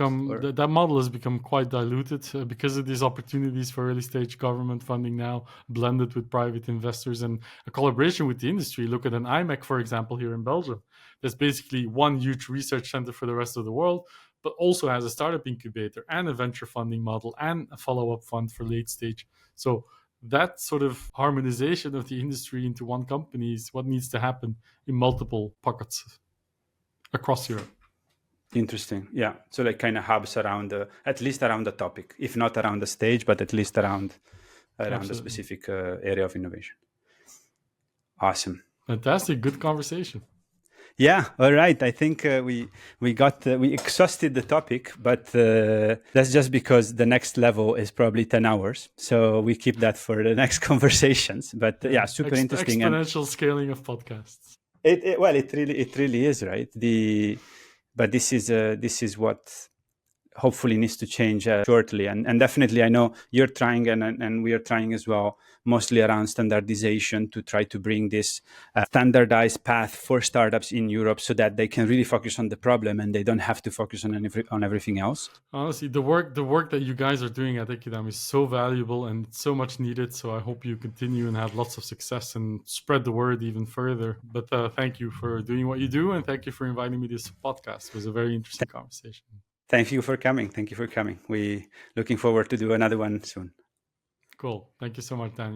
That model has become quite diluted because of these opportunities for early stage government funding now blended with private investors and a collaboration with the industry. Look at an IMEC, for example, here in Belgium. There's basically one huge research center for the rest of the world, but also has a startup incubator and a venture funding model and a follow-up fund for late stage. So that sort of harmonization of the industry into one company is what needs to happen in multiple pockets across Europe. Interesting. Yeah. So like kind of hubs around at least around the topic, if not around the stage, but at least around the specific area of innovation. Awesome. Fantastic. Good conversation. Yeah. All right. I think we exhausted the topic, but that's just because the next level is probably 10 hours. So we keep that for the next conversations. But super interesting. Exponential scaling of podcasts. It really is, right? But this is what hopefully needs to change shortly. And definitely, I know you're trying, and we are trying as well, mostly around standardization, to try to bring this standardized path for startups in Europe so that they can really focus on the problem and they don't have to focus on everything else. Honestly, the work that you guys are doing at Equidam is so valuable and it's so much needed. So I hope you continue and have lots of success and spread the word even further. But thank you for doing what you do, and thank you for inviting me to this podcast. It was a very interesting conversation. Thank you for coming. We looking forward to do another one soon. Cool. Thank you so much, Daniel.